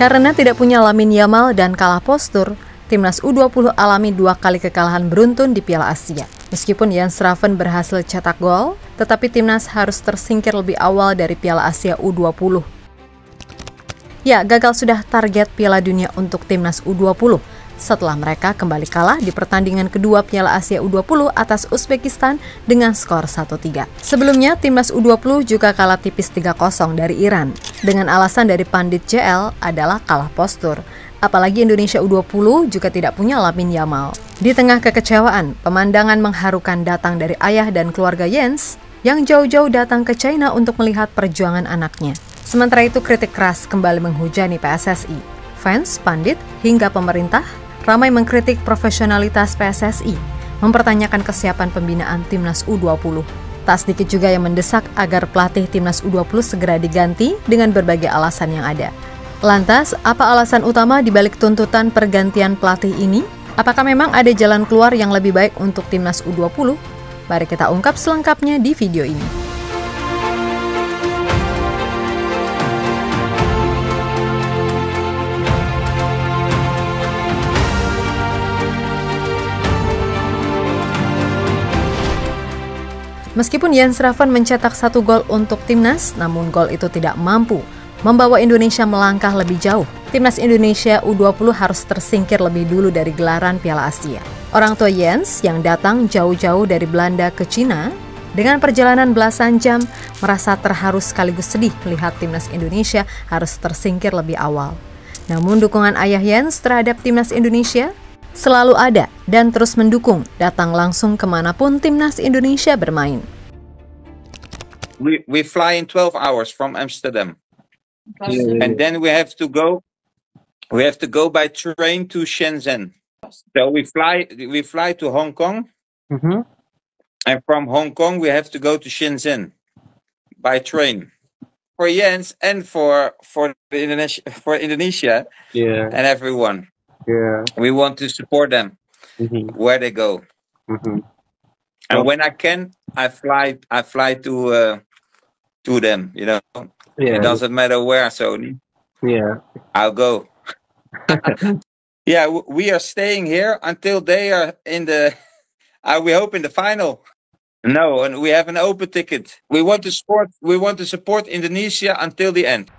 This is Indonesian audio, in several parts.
Karena tidak punya Lamine Yamal dan kalah postur, Timnas U20 alami 2 kali kekalahan beruntun di Piala Asia. Meskipun Jens Schraven berhasil cetak gol, tetapi timnas harus tersingkir lebih awal dari Piala Asia U20. Ya, gagal sudah target Piala Dunia untuk timnas U20 setelah mereka kembali kalah di pertandingan kedua Piala Asia U20 atas Uzbekistan dengan skor 1-3. Sebelumnya, timnas U20 juga kalah tipis 3-0 dari Iran, dengan alasan dari Pandit JL adalah kalah postur. Apalagi Indonesia U20 juga tidak punya Lamine Yamal. Di tengah kekecewaan, pemandangan mengharukan datang dari ayah dan keluarga Jens yang jauh-jauh datang ke China untuk melihat perjuangan anaknya. Sementara itu, kritik keras kembali menghujani PSSI. Fans, pandit, hingga pemerintah ramai mengkritik profesionalitas PSSI, mempertanyakan kesiapan pembinaan timnas U20. Tak sedikit juga yang mendesak agar pelatih timnas U20 segera diganti dengan berbagai alasan yang ada. Lantas, apa alasan utama dibalik tuntutan pergantian pelatih ini? Apakah memang ada jalan keluar yang lebih baik untuk timnas U20? Mari kita ungkap selengkapnya di video ini. Meskipun Jens Schraven mencetak 1 gol untuk timnas, namun gol itu tidak mampu membawa Indonesia melangkah lebih jauh. Timnas Indonesia U20 harus tersingkir lebih dulu dari gelaran Piala Asia. Orang tua Jens yang datang jauh-jauh dari Belanda ke Cina dengan perjalanan belasan jam merasa terharu sekaligus sedih melihat timnas Indonesia harus tersingkir lebih awal. Namun dukungan ayah Jens terhadap timnas Indonesia selalu ada dan terus mendukung, datang langsung kemanapun timnas Indonesia bermain. We fly in 12 hours from Amsterdam. And then we have to go by train to Shenzhen. So we fly to Hong Kong. And from Hong Kong we have to go to Shenzhen by train. For Jens and for Indonesia and everyone. We want to support them where they go. And when I can, I fly to them, you know. It doesn't matter where, so I'll go. We are staying here until they are in the, we hope in the final. No, and we have an open ticket. We want to support Indonesia until the end.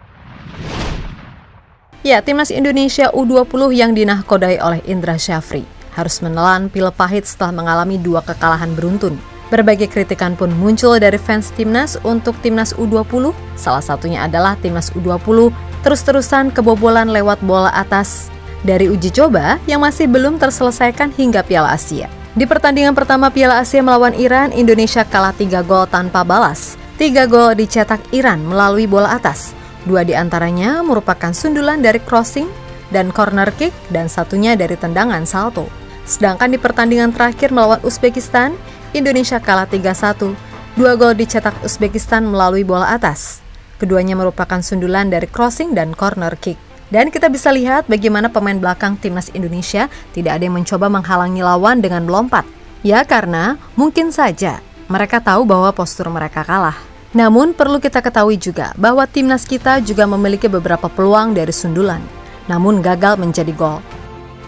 Ya, timnas Indonesia U20 yang dinahkodai oleh Indra Syafri harus menelan pil pahit setelah mengalami 2 kekalahan beruntun. Berbagai kritikan pun muncul dari fans timnas untuk timnas U20. Salah satunya adalah timnas U20 terus-terusan kebobolan lewat bola atas dari uji coba yang masih belum terselesaikan hingga Piala Asia. Di pertandingan pertama Piala Asia melawan Iran, Indonesia kalah 3 gol tanpa balas. 3 gol dicetak Iran melalui bola atas. 2 diantaranya merupakan sundulan dari crossing dan corner kick dan satunya dari tendangan salto. Sedangkan di pertandingan terakhir melawan Uzbekistan, Indonesia kalah 3-1. 2 gol dicetak Uzbekistan melalui bola atas. Keduanya merupakan sundulan dari crossing dan corner kick. Dan kita bisa lihat bagaimana pemain belakang timnas Indonesia tidak ada yang mencoba menghalangi lawan dengan melompat. Ya, karena mungkin saja mereka tahu bahwa postur mereka kalah. Namun perlu kita ketahui juga bahwa timnas kita juga memiliki beberapa peluang dari sundulan, namun gagal menjadi gol.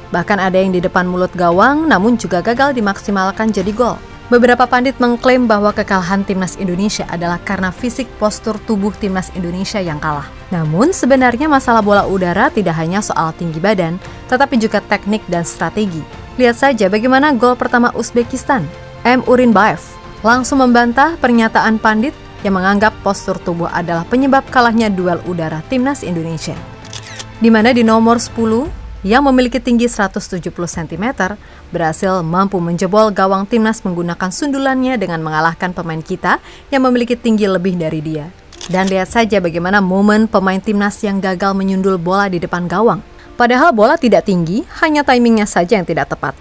Bahkan ada yang di depan mulut gawang namun juga gagal dimaksimalkan jadi gol. Beberapa pandit mengklaim bahwa kekalahan timnas Indonesia adalah karena fisik postur tubuh timnas Indonesia yang kalah. Namun sebenarnya masalah bola udara tidak hanya soal tinggi badan, tetapi juga teknik dan strategi. Lihat saja bagaimana gol pertama Uzbekistan. M. Urinbaev langsung membantah pernyataan pandit yang menganggap postur tubuh adalah penyebab kalahnya duel udara timnas Indonesia. Di mana di nomor 10 yang memiliki tinggi 170 cm, berhasil mampu menjebol gawang timnas menggunakan sundulannya dengan mengalahkan pemain kita yang memiliki tinggi lebih dari dia. Dan lihat saja bagaimana momen pemain timnas yang gagal menyundul bola di depan gawang. Padahal bola tidak tinggi, hanya timingnya saja yang tidak tepat.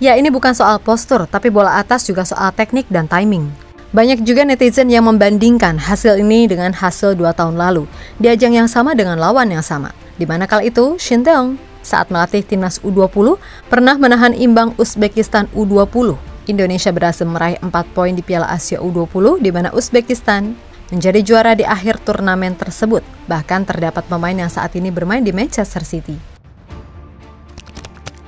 Ya, ini bukan soal postur, tapi bola atas juga soal teknik dan timing. Banyak juga netizen yang membandingkan hasil ini dengan hasil 2 tahun lalu, di ajang yang sama dengan lawan yang sama. Di mana kala itu, Shin Tae-yong saat melatih timnas U20 pernah menahan imbang Uzbekistan U20. Indonesia berhasil meraih 4 poin di Piala Asia U20 di mana Uzbekistan menjadi juara di akhir turnamen tersebut. Bahkan terdapat pemain yang saat ini bermain di Manchester City.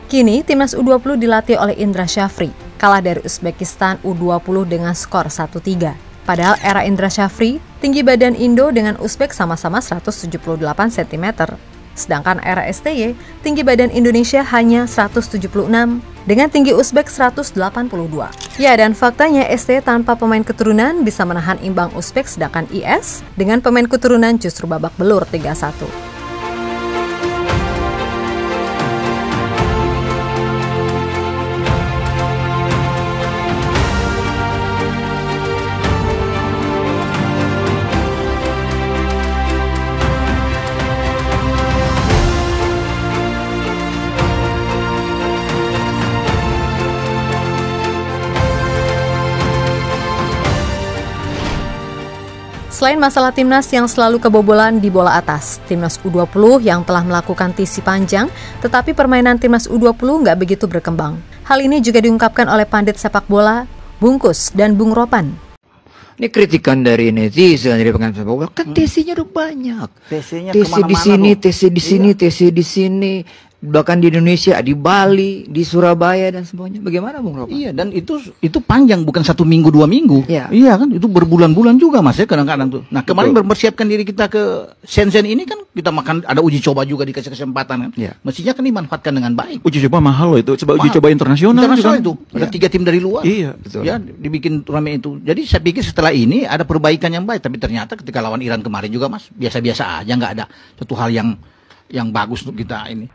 Kini, timnas U20 dilatih oleh Indra Syafri, kalah dari Uzbekistan U20 dengan skor 1-3. Padahal era Indra Syafri, tinggi badan Indo dengan Uzbek sama-sama 178 cm. Sedangkan era STY, tinggi badan Indonesia hanya 176 dengan tinggi Uzbek 182. Ya, dan faktanya STY tanpa pemain keturunan bisa menahan imbang Uzbek, sedangkan IS dengan pemain keturunan justru babak belur 3-1. Selain masalah timnas yang selalu kebobolan di bola atas, timnas U20 yang telah melakukan TC panjang, tetapi permainan timnas U20 nggak begitu berkembang. Hal ini juga diungkapkan oleh pandit sepak bola, Bungkus dan Bung Ropan. Ini kritikan dari netizen, dari pengamat sepak bola, kan TC-nya udah banyak. TC-nya TC di sini, TC di sini, TC di sini. Bahkan di Indonesia, di Bali, di Surabaya dan semuanya. Bagaimana Bung Ropan? Iya, dan itu panjang, bukan 1 minggu 2 minggu. Iya. Iya kan, itu berbulan-bulan juga Mas ya kadang-kadang tuh. Nah kemarin mempersiapkan diri kita ke Shenzhen ini kan kita makan, ada uji coba juga dikasih kesempatan kan. Iya. Mestinya kan dimanfaatkan dengan baik. Uji coba mahal loh itu, coba uji coba internasional Internasional kan? itu ada 3 tim dari luar. Iya, betul. Ya dibikin turnamen itu. Jadi saya pikir setelah ini ada perbaikan yang baik. Tapi ternyata ketika lawan Iran kemarin juga Mas biasa-biasa aja, nggak ada satu hal yang bagus untuk kita ini.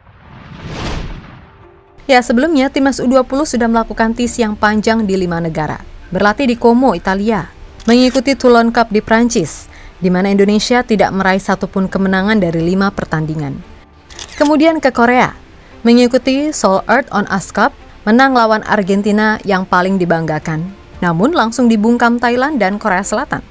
Ya, sebelumnya timnas U20 sudah melakukan TC yang panjang di 5 negara. Berlatih di Como, Italia, mengikuti Toulon Cup di Prancis, di mana Indonesia tidak meraih satupun kemenangan dari 5 pertandingan. Kemudian ke Korea, mengikuti Seoul Earth on Ice Cup, menang lawan Argentina yang paling dibanggakan, namun langsung dibungkam Thailand dan Korea Selatan.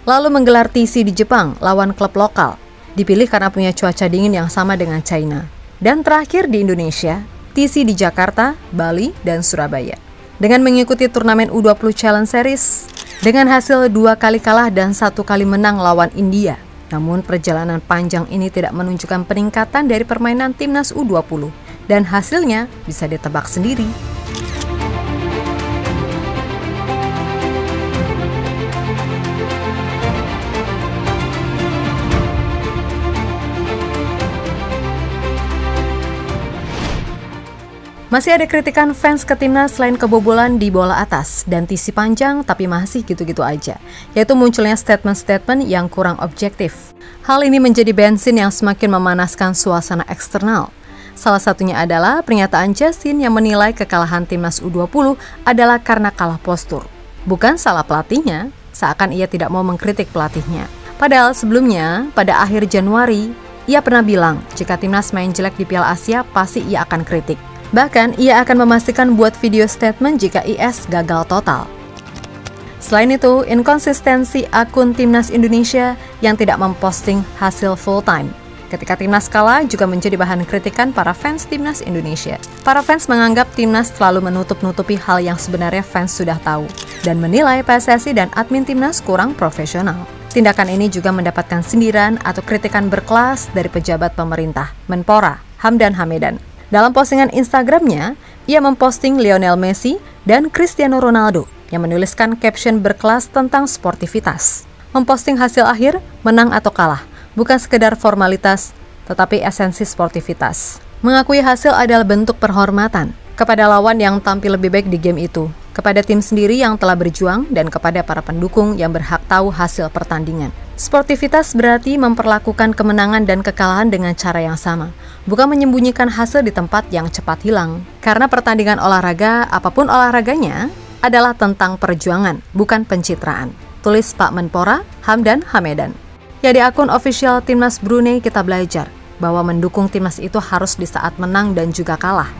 Lalu menggelar TC di Jepang lawan klub lokal, dipilih karena punya cuaca dingin yang sama dengan China. Dan terakhir di Indonesia, TC di Jakarta, Bali, dan Surabaya. Dengan mengikuti turnamen U20 Challenge Series, dengan hasil 2 kali kalah dan 1 kali menang lawan India. Namun perjalanan panjang ini tidak menunjukkan peningkatan dari permainan timnas U20. Dan hasilnya bisa ditebak sendiri. Masih ada kritikan fans ke timnas selain kebobolan di bola atas dan TC panjang tapi masih gitu-gitu aja, yaitu munculnya statement-statement yang kurang objektif. Hal ini menjadi bensin yang semakin memanaskan suasana eksternal. Salah satunya adalah pernyataan Justin yang menilai kekalahan timnas U20 adalah karena kalah postur. Bukan salah pelatihnya, seakan ia tidak mau mengkritik pelatihnya. Padahal sebelumnya, pada akhir Januari, ia pernah bilang jika timnas main jelek di Piala Asia pasti ia akan kritik. Bahkan, ia akan memastikan buat video statement jika IS gagal total. Selain itu, inkonsistensi akun Timnas Indonesia yang tidak memposting hasil full time ketika timnas kalah juga menjadi bahan kritikan para fans Timnas Indonesia. Para fans menganggap timnas selalu menutup-nutupi hal yang sebenarnya fans sudah tahu dan menilai PSSI dan admin timnas kurang profesional. Tindakan ini juga mendapatkan sindiran atau kritikan berkelas dari pejabat pemerintah, Menpora, Hamdan Hamedan. Dalam postingan Instagramnya, ia memposting Lionel Messi dan Cristiano Ronaldo yang menuliskan caption berkelas tentang sportivitas. Memposting hasil akhir, menang atau kalah, bukan sekedar formalitas, tetapi esensi sportivitas. Mengakui hasil adalah bentuk penghormatan kepada lawan yang tampil lebih baik di game itu, kepada tim sendiri yang telah berjuang, dan kepada para pendukung yang berhak tahu hasil pertandingan. Sportivitas berarti memperlakukan kemenangan dan kekalahan dengan cara yang sama, bukan menyembunyikan hasil di tempat yang cepat hilang. Karena pertandingan olahraga, apapun olahraganya, adalah tentang perjuangan, bukan pencitraan. Tulis Pak Menpora, Hamdan Hamedan. Ya, di akun official Timnas Brunei kita belajar bahwa mendukung timnas itu harus di saat menang dan juga kalah.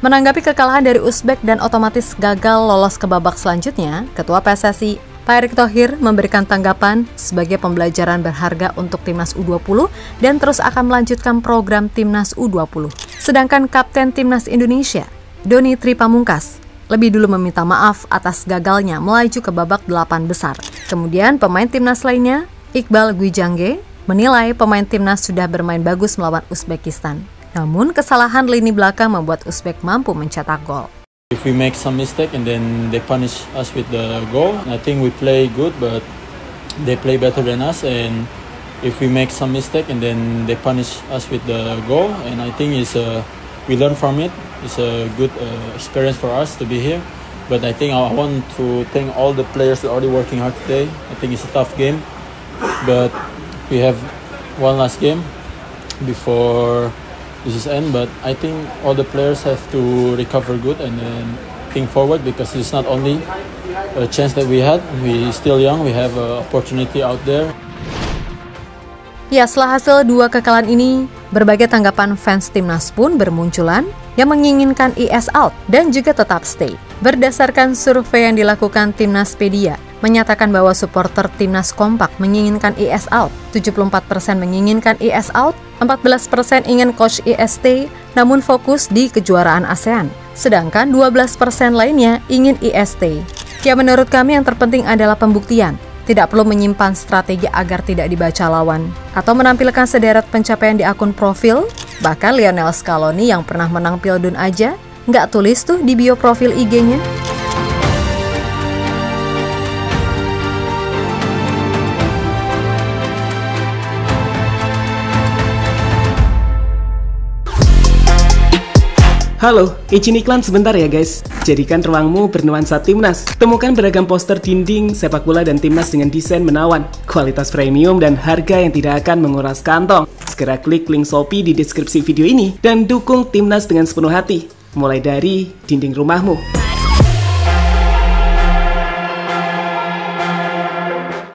Menanggapi kekalahan dari Uzbek dan otomatis gagal lolos ke babak selanjutnya, Ketua PSSI Pak Erick Thohir memberikan tanggapan sebagai pembelajaran berharga untuk Timnas U20 dan terus akan melanjutkan program Timnas U20. Sedangkan Kapten Timnas Indonesia, Doni Tripamungkas, lebih dulu meminta maaf atas gagalnya melaju ke babak 8 besar. Kemudian pemain Timnas lainnya, Iqbal Gwijangge, menilai pemain Timnas sudah bermain bagus melawan Uzbekistan. Namun kesalahan lini belakang membuat Uzbek mampu mencetak gol. If we make some mistake and then they punish us with the goal, I think we play good, but they play better than us. And if we make some mistake and then they punish us with the goal, and I think we learn from it. It's a good experience for us to be here. But I think I want to thank all the players that are already working hard today. I think it's a tough game, but we have one last game before this is end, but I think all the players have to recover good and then think forward, because it's not only a chance that we had. We still young, we have an opportunity out there. Ya, setelah hasil 2 kekalahan ini, berbagai tanggapan fans Timnas pun bermunculan yang menginginkan IS out dan juga tetap stay. Berdasarkan survei yang dilakukan Timnaspedia, menyatakan bahwa supporter Timnas kompak menginginkan IS out. 74% menginginkan IS out, 14% ingin coach IS stay namun fokus di kejuaraan ASEAN. Sedangkan 12% lainnya ingin IS stay. Ya, menurut kami yang terpenting adalah pembuktian. Tidak perlu menyimpan strategi agar tidak dibaca lawan atau menampilkan sederet pencapaian di akun profil. Bahkan Lionel Scaloni yang pernah menang Pildun aja nggak tulis tuh di bio profil IG-nya. Halo, izin iklan sebentar ya guys. Jadikan ruangmu bernuansa Timnas. Temukan beragam poster dinding, sepak bola dan Timnas dengan desain menawan, kualitas premium dan harga yang tidak akan menguras kantong. Segera klik link Shopee di deskripsi video ini dan dukung Timnas dengan sepenuh hati. Mulai dari dinding rumahmu.